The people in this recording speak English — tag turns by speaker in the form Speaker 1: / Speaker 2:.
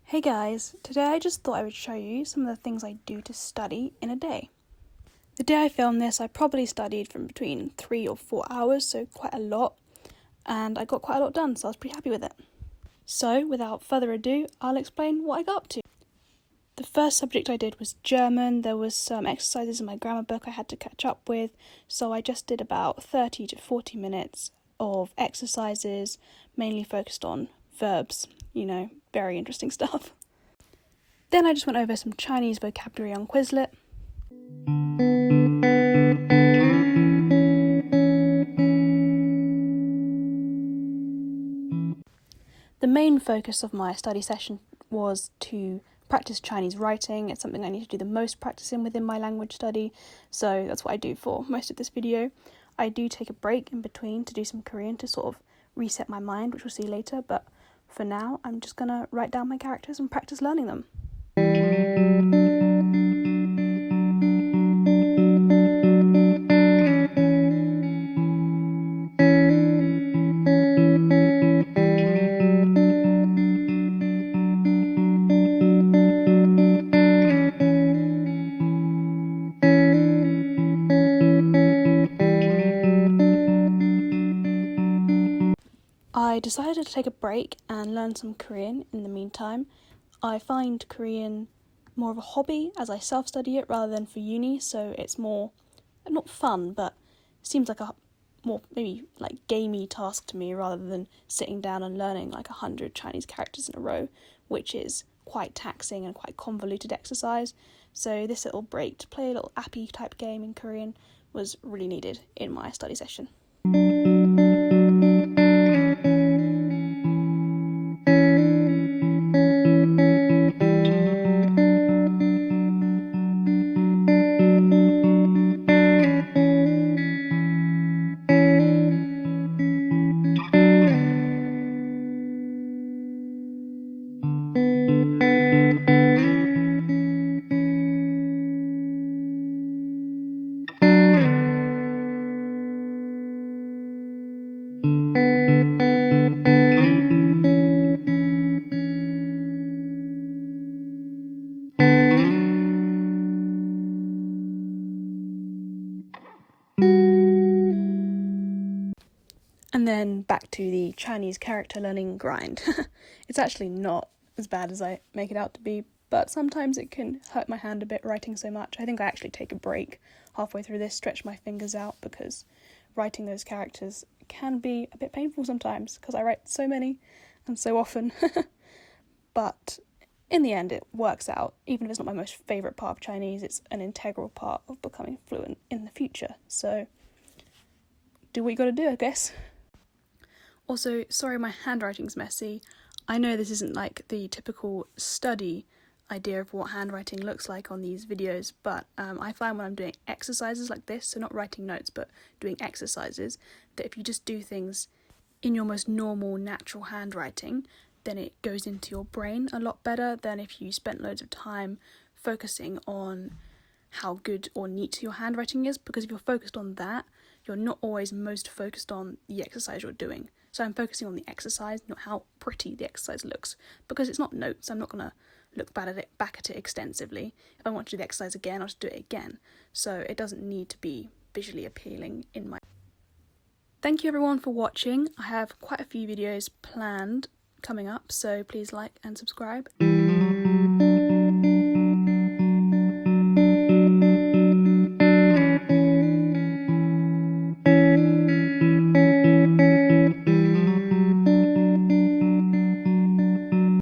Speaker 1: Hey guys, today I just thought I would show you some of the things I do to study in a day. The day I filmed this, I probably studied from between 3 or 4 hours, so quite a lot, and I got quite a lot done, so I was pretty happy with it. So, without further ado, I'll explain what I got up to. The first subject I did was German. There was some exercises in my grammar book I had to catch up with, so I just did about 30 to 40 minutes of exercises, mainly focused on verbs, very interesting stuff. Then I just went over some Chinese vocabulary on Quizlet. The main focus of my study session was to practice Chinese writing. It's something I need to do the most practice in within my language study, so that's what I do for most of this video. I do take a break in between to do some Korean to sort of reset my mind, which we'll see later, but for now I'm just gonna write down my characters and practice learning them. I decided to take a break and learn some Korean in the meantime. I find Korean more of a hobby as I self-study it rather than for uni, so it's more, not fun, but seems like a more maybe like gamey task to me rather than sitting down and learning like 100 Chinese characters in a row, which is quite taxing and quite convoluted exercise. So this little break to play a little appy type game in Korean was really needed in my study session. And then back to the Chinese character learning grind. It's actually not as bad as I make it out to be, but sometimes it can hurt my hand a bit writing so much. I think I actually take a break halfway through this, stretch my fingers out, because writing those characters can be a bit painful sometimes, because I write so many and so often. But in the end, it works out. Even if it's not my most favourite part of Chinese, it's an integral part of becoming fluent in the future. So do what you gotta do, I guess. Also, sorry my handwriting's messy. I know this isn't like the typical study idea of what handwriting looks like on these videos, but I find when I'm doing exercises like this, so not writing notes, but doing exercises, that if you just do things in your most normal, natural handwriting, then it goes into your brain a lot better than if you spent loads of time focusing on how good or neat your handwriting is, because if you're focused on that, you're not always most focused on the exercise you're doing. So I'm focusing on the exercise, not how pretty the exercise looks, because it's not notes. I'm not going to look back at it extensively. If I want to do the exercise again, I'll just do it again. So it doesn't need to be visually appealing in my... Thank you everyone for watching. I have quite a few videos planned coming up, so please like and subscribe.